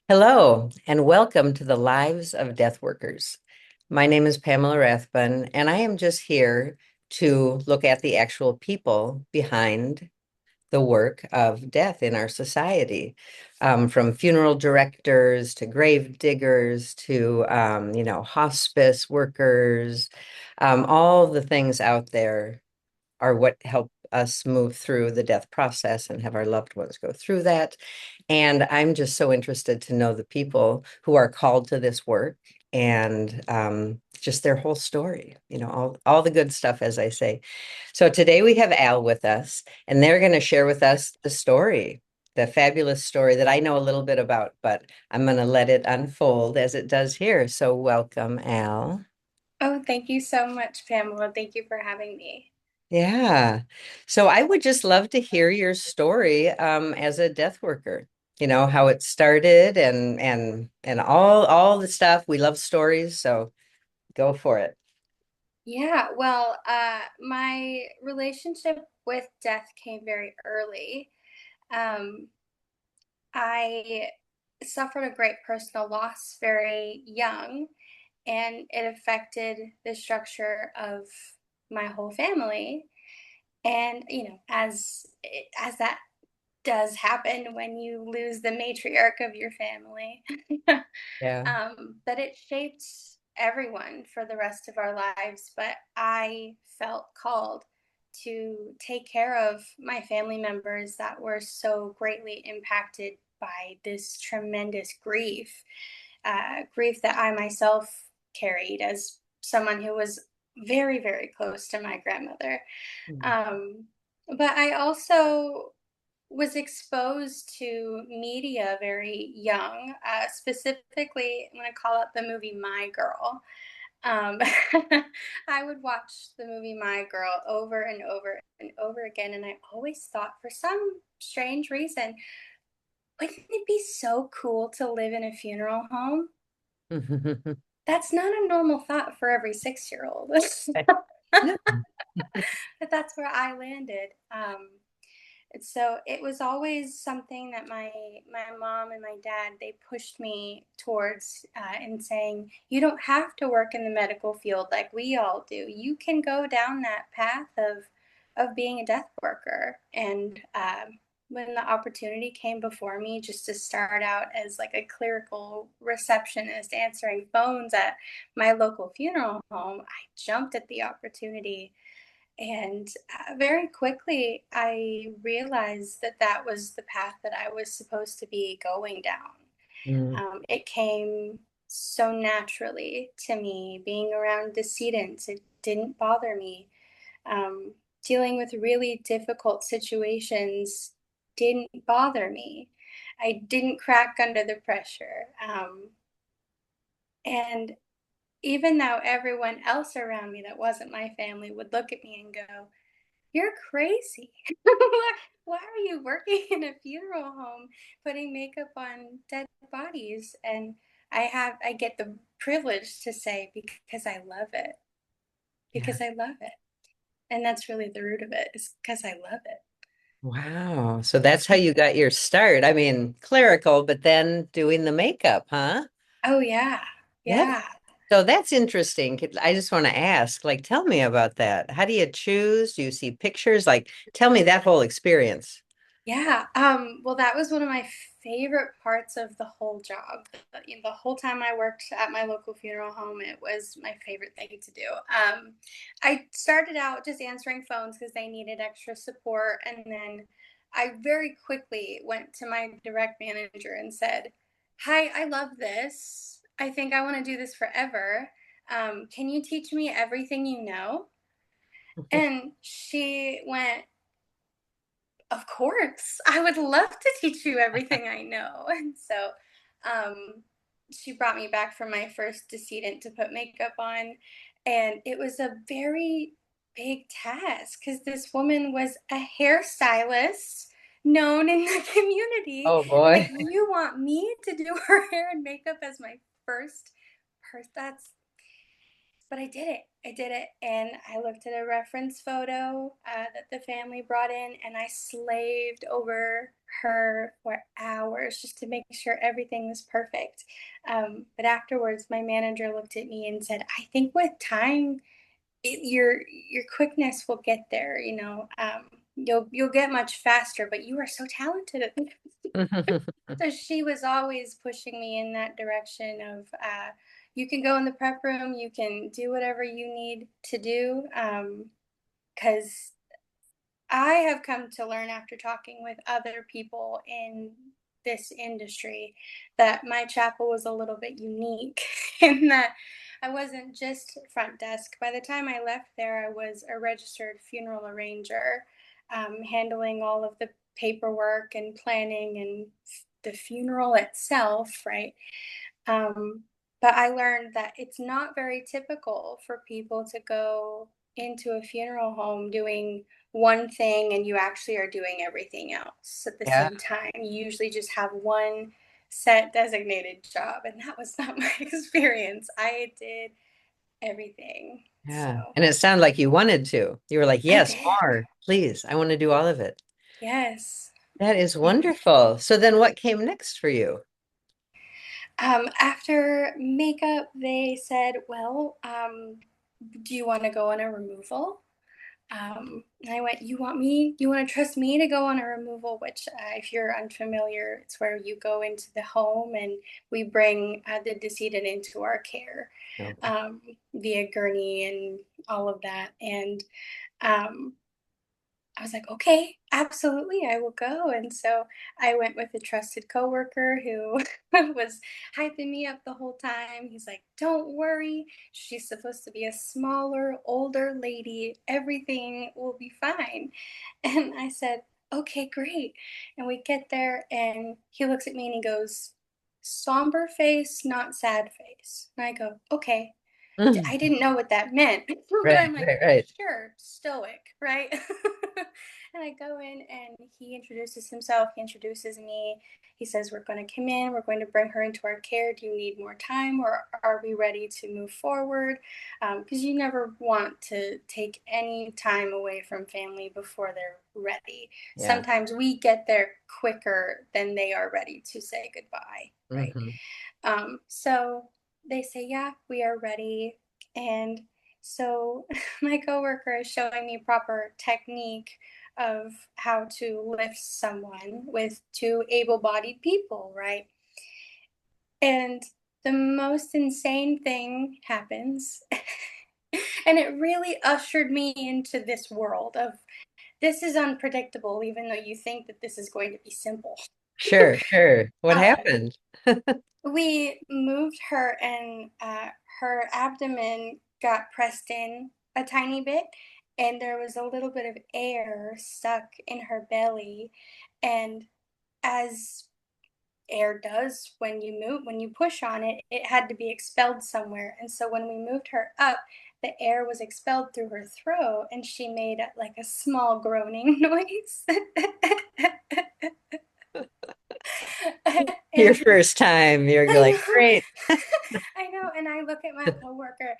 Hello, and welcome to the Lives of Death Workers. My name is Pamela Rathbun, and I am just here to look at the actual people behind the work of death in our society, from funeral directors to grave diggers to, hospice workers, all the things out there are what help us move through the death process and have our loved ones go through that. And I'm just so interested to know the people who are called to this work and just their whole story, all the good stuff, as I say. So today we have Al with us, and they're going to share with us the story, the fabulous story that I know a little bit about, but I'm going to let it unfold as it does here. So welcome, Al. Oh, thank you so much, Pamela. Thank you for having me. Yeah. So I would just love to hear your story as a death worker. How it started and all the stuff. We love stories, so go for it. My relationship with death came very early. Um, I suffered a great personal loss very young, and it affected the structure of my whole family. And as that does happen when you lose the matriarch of your family. Yeah. But it shaped everyone for the rest of our lives. But I felt called to take care of my family members that were so greatly impacted by this tremendous grief that I myself carried as someone who was very, very close to my grandmother. Mm. Um, but I also was exposed to media very young. Specifically, I'm going to call it the movie My Girl. Um, I would watch the movie My Girl over and over and over again, and I always thought, for some strange reason, wouldn't it be so cool to live in a funeral home? That's not a normal thought for every 6-year-old. No. But that's where I landed. So it was always something that my mom and my dad, they pushed me towards, in saying, you don't have to work in the medical field like we all do. You can go down that path of being a death worker. And when the opportunity came before me just to start out as like a clerical receptionist answering phones at my local funeral home, I jumped at the opportunity. And very quickly, I realized that that was the path that I was supposed to be going down. Mm. It came so naturally to me. Being around decedents, it didn't bother me. Um, Dealing with really difficult situations didn't bother me. I didn't crack under the pressure. And even though everyone else around me that wasn't my family would look at me and go, you're crazy. Why are you working in a funeral home putting makeup on dead bodies? And I get the privilege to say, because I love it. Yeah. Because I love it. And that's really the root of it, is because I love it. Wow. So that's how you got your start. I mean, clerical, but then doing the makeup, huh? Oh yeah. Yeah. Yeah. So that's interesting. I just want to ask, like, tell me about that. How do you choose? Do you see pictures? Like, tell me that whole experience. Yeah. Well, that was one of my favorite parts of the whole job. The whole time I worked at my local funeral home, it was my favorite thing to do. I started out just answering phones because they needed extra support. And then I very quickly went to my direct manager and said, hi, I love this. I think I want to do this forever. Can you teach me everything you know? And she went, of course, I would love to teach you everything I know. And so um, she brought me back for my first decedent to put makeup on. And it was a very big task because this woman was a hairstylist known in the community. Oh Like, boy. you want me to do her hair and makeup as my first person? That's, but I did it. I did it, and I looked at a reference photo that the family brought in, and I slaved over her for hours just to make sure everything was perfect. But afterwards, my manager looked at me and said, "I think with time, your quickness will get there. You'll get much faster, but you are so talented at this." So she was always pushing me in that direction of you can go in the prep room, you can do whatever you need to do. Because I have come to learn after talking with other people in this industry that my chapel was a little bit unique in that I wasn't just front desk. By the time I left there, I was a registered funeral arranger, handling all of the paperwork and planning and the funeral itself, right? Um, but I learned that it's not very typical for people to go into a funeral home doing one thing and you actually are doing everything else at the Yeah, same time. You usually just have one set designated job, and that was not my experience. I did everything. So yeah. And it sounded like you wanted to. You were like, I yes, did. more, please. I want to do all of it. Yes. That is Yeah. wonderful. So then what came next for you? After makeup, they said, well, do you want to go on a removal? And I went, you want to trust me to go on a removal, which, if you're unfamiliar, it's where you go into the home and we bring the decedent into our care Okay. via gurney and all of that. And um, I was like, okay, absolutely, I will go. And so I went with a trusted coworker who was hyping me up the whole time. He's like, don't worry, she's supposed to be a smaller, older lady. Everything will be fine. And I said, okay, great. And we get there, and he looks at me and he goes, somber face, not sad face. And I go, okay. I Mm. didn't know what that meant, but Right, I'm like, right, right. sure, stoic, right? And I go in and he introduces himself, he introduces me. He says, we're going to come in, we're going to bring her into our care. Do you need more time, or are we ready to move forward? Because you never want to take any time away from family before they're ready. Yeah. Sometimes we get there quicker than they are ready to say goodbye, right? Hmm. So they say, yeah, we are ready. And so my coworker is showing me proper technique of how to lift someone with two able bodied people, right? And the most insane thing happens. And it really ushered me into this world of this is unpredictable, even though you think that this is going to be simple. Sure, sure. What Um, happened? we moved her, and her abdomen got pressed in a tiny bit, and there was a little bit of air stuck in her belly. And as air does when you move, when you push on it, it had to be expelled somewhere. And so when we moved her up, the air was expelled through her throat, and she made like a small groaning noise. Your And first time, you're I like, know, great. I know. And I look at my coworker.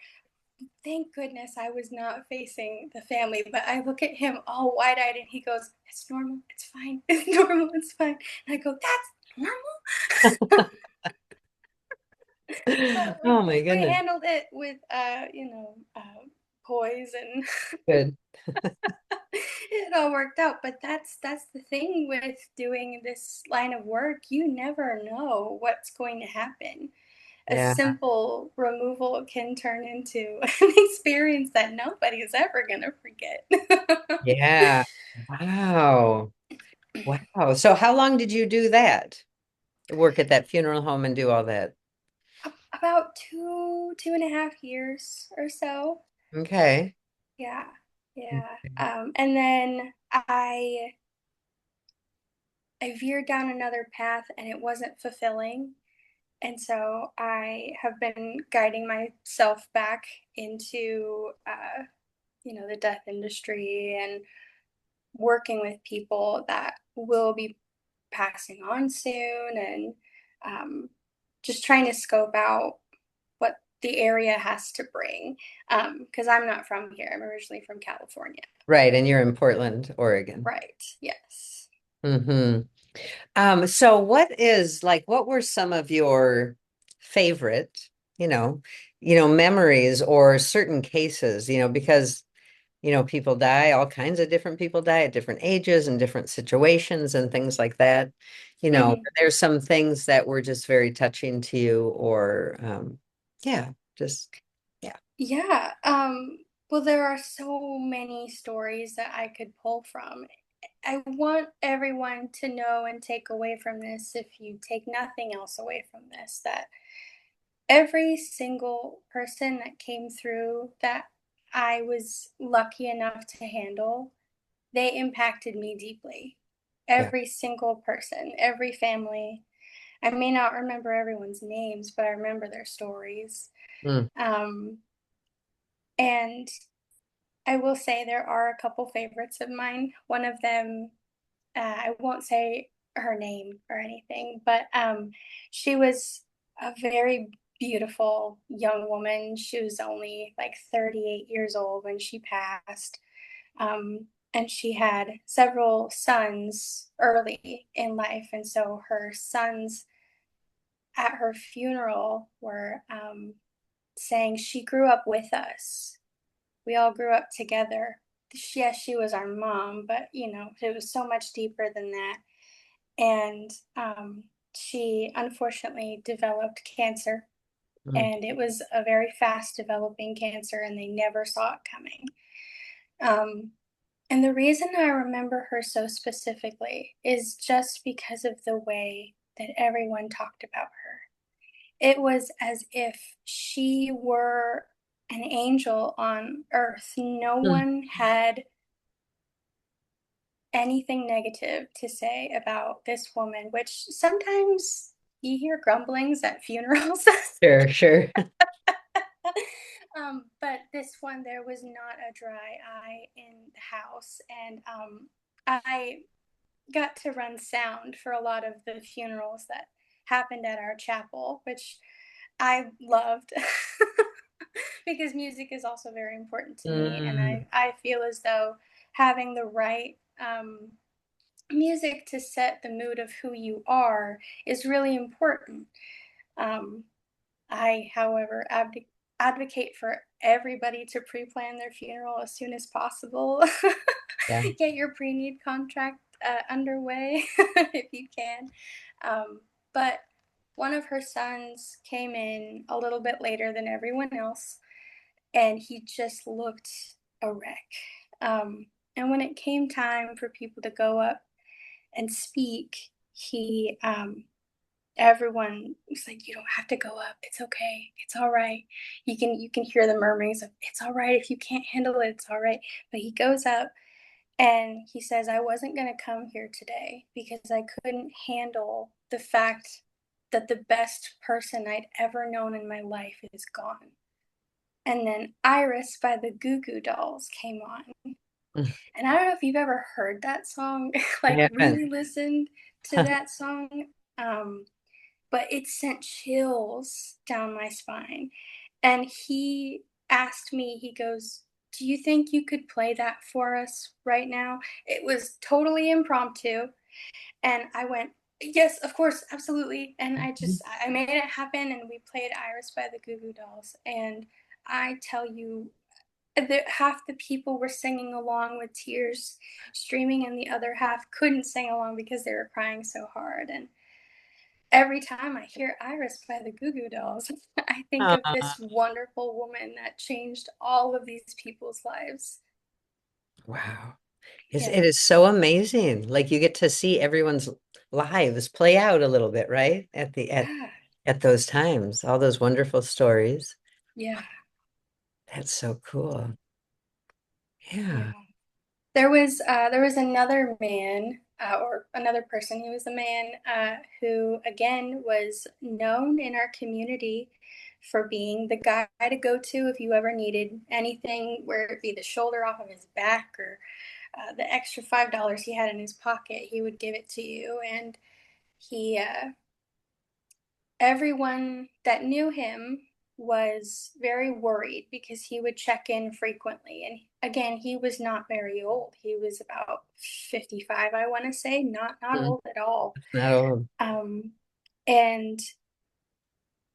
Thank goodness I was not facing the family, but I look at him all wide eyed, and he goes, it's normal. It's fine. It's normal. It's fine. And I go, that's normal. But Oh we, my we goodness. handled it with, poise, and Good. it all worked out. But that's the thing with doing this line of work. You never know what's going to happen. A Yeah. simple removal can turn into an experience that nobody's ever going to forget. Yeah. Wow. Wow. So how long did you do that? Work at that funeral home and do all that? About 2.5 years or so. Okay. Yeah, yeah. And then I veered down another path, and it wasn't fulfilling. And so I have been guiding myself back into, the death industry and working with people that will be passing on soon, and um, just trying to scope out what the area has to bring. Because I'm not from here. I'm originally from California. Right, and you're in Portland, Oregon. Right. Yes. Hmm. So what were some of your favorite, you know, memories or certain cases, because people die, all kinds of different people die at different ages and different situations and things like that. Hmm. There's some things that were just very touching to you or yeah, just yeah. Yeah. Well, there are so many stories that I could pull from. I want everyone to know and take away from this, if you take nothing else away from this, that every single person that came through that I was lucky enough to handle, they impacted me deeply. Yeah. Every single person, every family. I may not remember everyone's names, but I remember their stories. Mm, Um, and I will say there are a couple favorites of mine. One of them, I won't say her name or anything, but she was a very beautiful young woman. She was only like 38 years old when she passed. And she had several sons early in life. And so her sons at her funeral were saying, "She grew up with us. We all grew up together. Yes, she was our mom, but it was so much deeper than that." And she unfortunately developed cancer, mm, and it was a very fast developing cancer, and they never saw it coming. Um, and the reason I remember her so specifically is just because of the way that everyone talked about her. It was as if she were an angel on earth. No mm. one had anything negative to say about this woman, which sometimes you hear grumblings at funerals. Sure, sure. But this one, there was not a dry eye in the house. And I got to run sound for a lot of the funerals that happened at our chapel, which I loved because music is also very important to me. And Mm, I feel as though having the right music to set the mood of who you are is really important. Um, I, however, advocate for everybody to pre plan their funeral as soon as possible. yeah. Get your pre need contract underway if you can. Um, but one of her sons came in a little bit later than everyone else, and he just looked a wreck. And when it came time for people to go up and speak, he everyone was like, "You don't have to go up. It's okay. It's all right." You can hear the murmurings of, "It's all right. If you can't handle it, it's all right." But he goes up and he says, "I wasn't going to come here today because I couldn't handle the fact that the best person I'd ever known in my life is gone." And then Iris by the Goo Goo Dolls came on. Mm, And I don't know if you've ever heard that song, I like haven't. really listened to that song. But it sent chills down my spine. And he asked me, he goes, "Do you think you could play that for us right now?" It was totally impromptu. And I went, "Yes, of course, absolutely." And I made it happen, and we played Iris by the Goo Goo Dolls. And I tell you, half the people were singing along with tears streaming, and the other half couldn't sing along because they were crying so hard. And every time I hear Iris by the Goo Goo Dolls, I think of Uh, this wonderful woman that changed all of these people's lives. wow. Yeah. It is so amazing. Like you get to see everyone's lives play out a little bit, right? Yeah. At those times, all those wonderful stories. Yeah. That's so cool. Yeah. Yeah. There was another man, or another person. He was a man who again was known in our community for being the guy to go to if you ever needed anything, where it be the shoulder off of his back or the extra $5 he had in his pocket. He would give it to you. And he everyone that knew him was very worried because he would check in frequently. And again, he was not very old. He was about 55, I want to say, not Mm. old at all. No. Um, and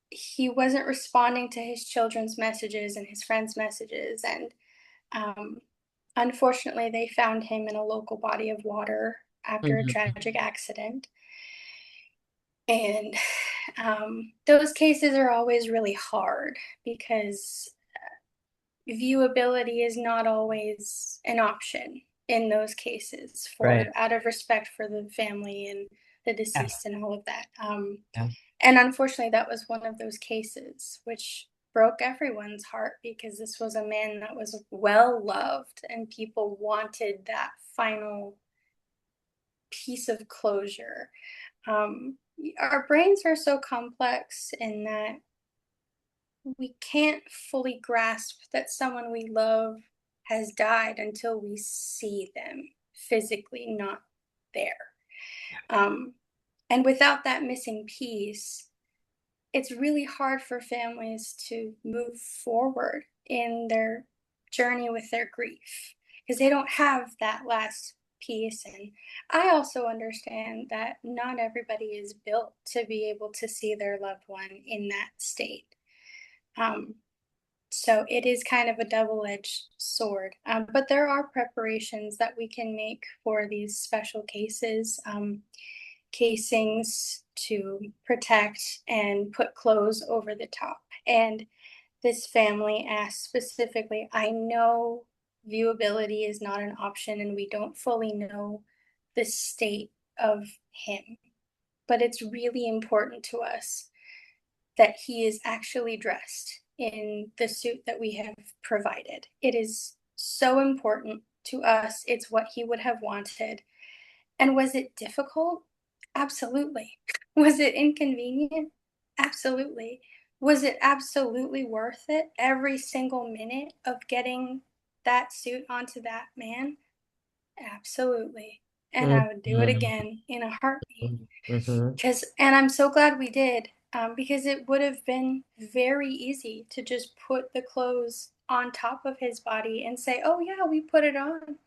he wasn't responding to his children's messages and his friends' messages. And um, unfortunately, they found him in a local body of water after a Mhm. tragic accident. And those cases are always really hard because viewability is not always an option in those cases Right. for out of respect for the family and the Yeah. deceased and all of that. Yeah. And unfortunately, that was one of those cases which broke everyone's heart because this was a man that was well loved and people wanted that final piece of closure. Um, our brains are so complex in that we can't fully grasp that someone we love has died until we see them physically not there. Um, and without that missing piece, it's really hard for families to move forward in their journey with their grief because they don't have that last piece. And I also understand that not everybody is built to be able to see their loved one in that state. Um, so it is kind of a double-edged sword. But there are preparations that we can make for these special cases, casings to protect and put clothes over the top. And this family asked specifically, I know viewability is not an option and we don't fully know the state of him, but it's really important to us that he is actually dressed in the suit that we have provided. It is so important to us. It's what he would have wanted. And was it difficult? Absolutely. Was it inconvenient? Absolutely. Was it absolutely worth it? Every single minute of getting that suit onto that man? Absolutely. And I would do it Mhm. again in a heartbeat. Mhm. And I'm so glad we did, because it would have been very easy to just put the clothes on top of his body and say, "Oh yeah, we put it on."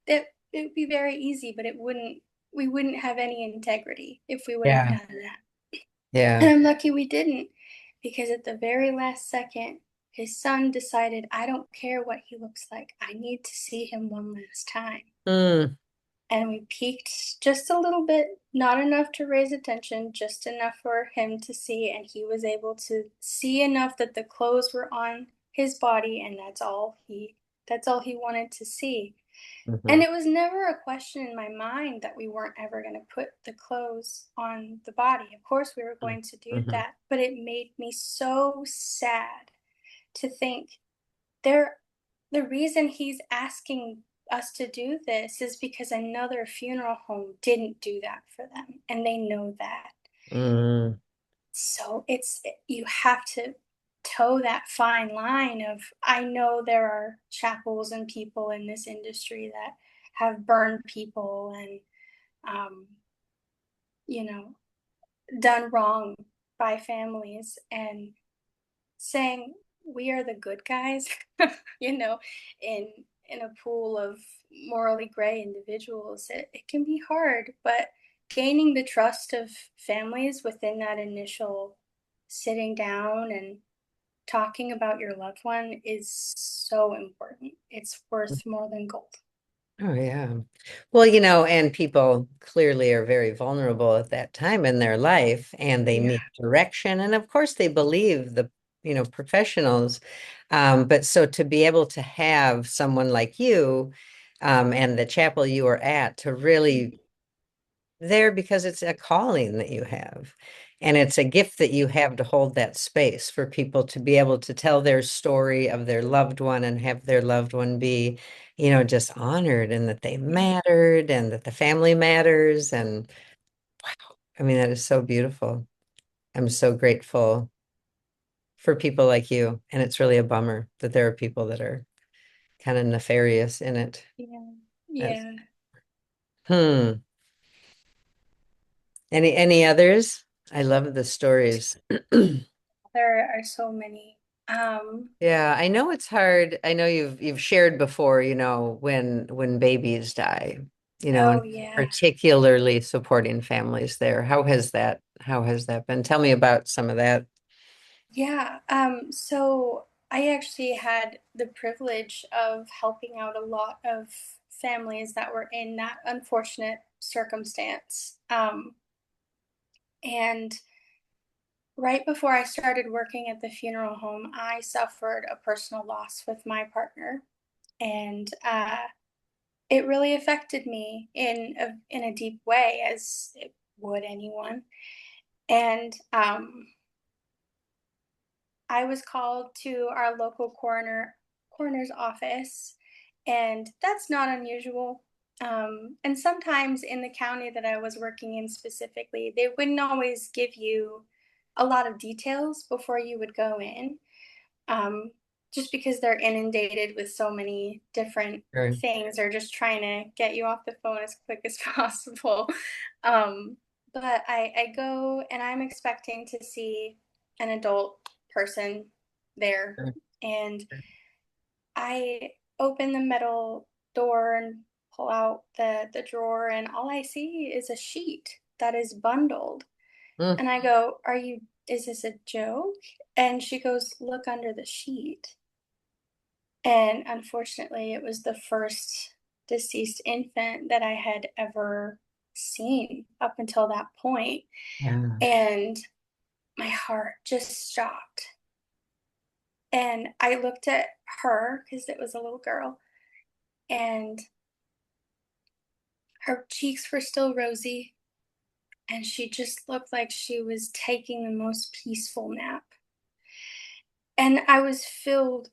It would be very easy, but it wouldn't. We wouldn't have any integrity if we would have Yeah. done that. And Yeah. I'm lucky we didn't, because at the very last second, his son decided, "I don't care what he looks like. I need to see him one last time." Mm. And we peeked just a little bit, not enough to raise attention, just enough for him to see. And he was able to see enough that the clothes were on his body, and that's all he wanted to see. And Mhm. it was never a question in my mind that we weren't ever going to put the clothes on the body. Of course, we were going to do Mhm. that, but it made me so sad to think there the reason he's asking us to do this is because another funeral home didn't do that for them and they know that. Mm. So it's you have to toe that fine line of, I know there are chapels and people in this industry that have burned people and um, you know done wrong by families, and saying we are the good guys, you know, in in a pool of morally gray individuals, it can be hard, but gaining the trust of families within that initial sitting down and talking about your loved one is so important. It's worth more than gold. Oh, yeah. Well, and people clearly are very vulnerable at that time in their life and they Yeah. need direction. And of course, they believe the, professionals. But so to be able to have someone like you, and the chapel you are at to really there because it's a calling that you have. And it's a gift that you have to hold that space for people to be able to tell their story of their loved one and have their loved one be, just honored and that they Yeah. mattered and that the family matters. And I mean, that is so beautiful. I'm so grateful for people like you. And it's really a bummer that there are people that are kind of nefarious in it. Yeah. That's, Yeah. hmm. Any others? I love the stories. There are so many. Um, Yeah, I know it's hard. I know you've shared before, when babies die, oh and yeah. particularly supporting families there. How has that been? Tell me about some of that. Yeah. So I actually had the privilege of helping out a lot of families that were in that unfortunate circumstance. And right before I started working at the funeral home, I suffered a personal loss with my partner, and it really affected me in a deep way, as it would anyone. And I was called to our local coroner's office, and that's not unusual. And sometimes in the county that I was working in specifically, they wouldn't always give you a lot of details before you would go in, um, just because they're inundated with so many different Sure. things or just trying to get you off the phone as quick as possible. Um, but I go and I'm expecting to see an adult person there. Sure. And I open the metal door and pull out the drawer, and all I see is a sheet that is bundled. Mm, And I go, is this a joke? And she goes, look under the sheet. And unfortunately, it was the first deceased infant that I had ever seen up until that point. yeah. And my heart just stopped. And I looked at her because it was a little girl, and her cheeks were still rosy, and she just looked like she was taking the most peaceful nap. And I was filled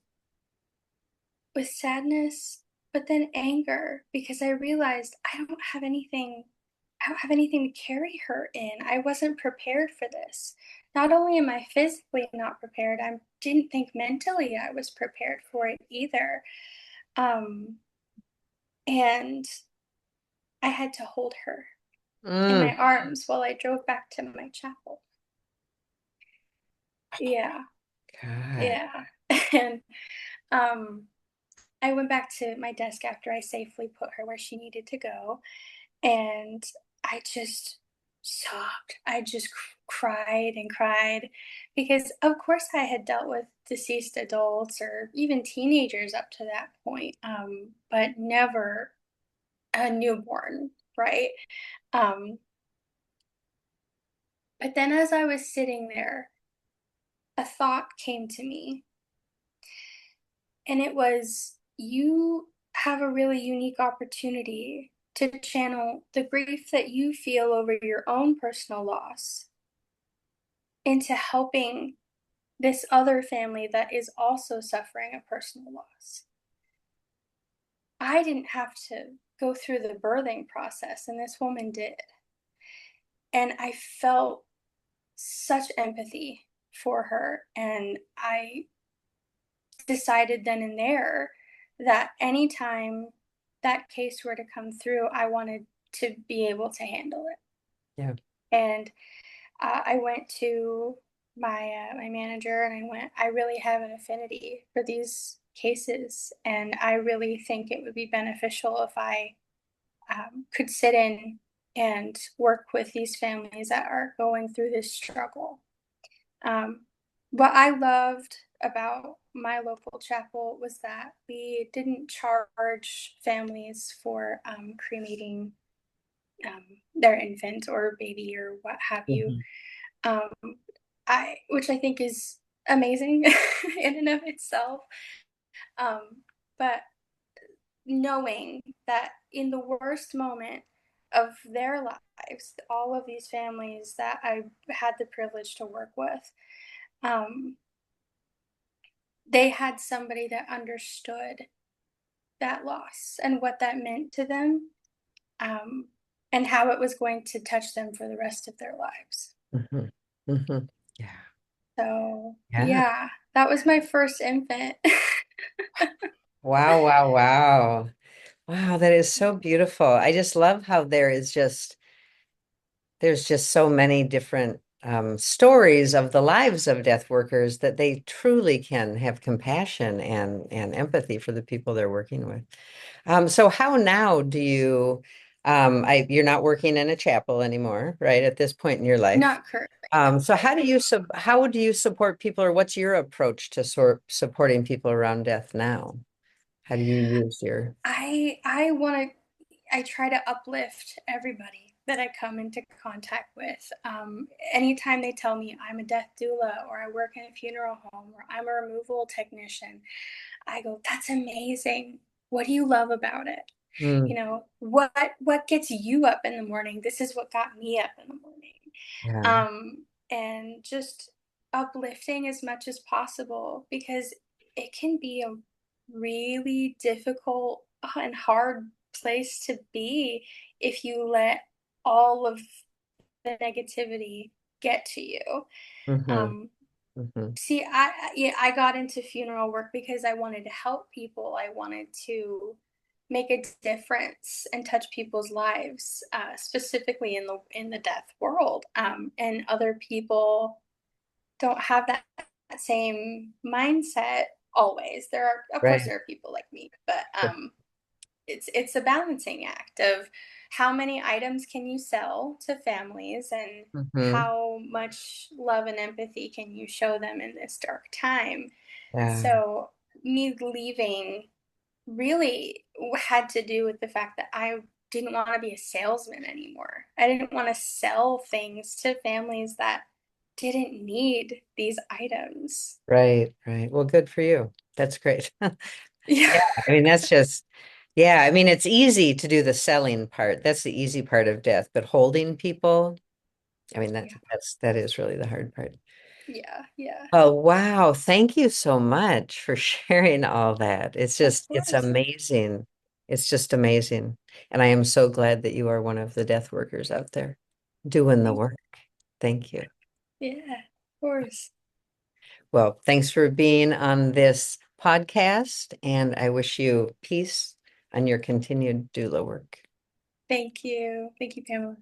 with sadness, but then anger because I realized I don't have anything to carry her in. I wasn't prepared for this. Not only am I physically not prepared, I didn't think mentally I was prepared for it either. Um, and I had to hold her in Mm, my arms while I drove back to my chapel. Yeah, God. yeah. And um, I went back to my desk after I safely put her where she needed to go. And I just sobbed. I just cried and cried because, of course, I had dealt with deceased adults or even teenagers up to that point, but never a newborn, right? Um, but then as I was sitting there, a thought came to me, and it was, you have a really unique opportunity to channel the grief that you feel over your own personal loss into helping this other family that is also suffering a personal loss. I didn't have to go through the birthing process, and this woman did. And I felt such empathy for her. And I decided then and there that anytime that case were to come through, I wanted to be able to handle it. Yeah. And I went to my manager and I went, I really have an affinity for these cases, and I really think it would be beneficial if I could sit in and work with these families that are going through this struggle. Um, what I loved about my local chapel was that we didn't charge families for cremating their infant or baby or what have you. Mhm. Um, which I think is amazing in and of itself. Um, but knowing that in the worst moment of their lives, all of these families that I had the privilege to work with, um, they had somebody that understood that loss and what that meant to them, um, and how it was going to touch them for the rest of their lives. Mhm. Mhm. Yeah. So, Yeah. yeah, that was my first infant. Wow, wow, wow. Wow, that is so beautiful. I just love how there's just so many different stories of the lives of death workers that they truly can have compassion and empathy for the people they're working with. So how now do you, you're not working in a chapel anymore, right? At this point in your life. Not currently, no. So how do you support people, or what's your approach to supporting people around death now? How do you use your, I want to. I try to uplift everybody that I come into contact with. Anytime they tell me I'm a death doula or I work in a funeral home or I'm a removal technician, I go, "That's amazing. What do you love about it? mm, You know, what gets you up in the morning? This is what got me up in the morning." yeah, And just uplifting as much as possible because it can be a really difficult and hard place to be if you let all of the negativity get to you. mm-hmm, Um, mm-hmm, See, yeah, I got into funeral work because I wanted to help people. I wanted to make a difference and touch people's lives, specifically in the death world. And other people don't have that same mindset always. There are, of course, right, there are people like me, but it's a balancing act of how many items can you sell to families and mm-hmm, how much love and empathy can you show them in this dark time. yeah, So me leaving really had to do with the fact that I didn't want to be a salesman anymore. I didn't want to sell things to families that didn't need these items. right, right. Well, good for you. That's great. Yeah. Yeah, I mean, that's just, yeah, I mean, it's easy to do the selling part. That's the easy part of death, but holding people, I mean, Yeah. that is really the hard part. Yeah. Yeah. Oh, wow. Thank you so much for sharing all that. Of It's course. amazing. It's just amazing. And I am so glad that you are one of the death workers out there doing the Thank work. Thank you. you. Yeah. Of course. Well, thanks for being on this podcast, and I wish you peace on your continued doula work. Thank you. Thank you, Pamela.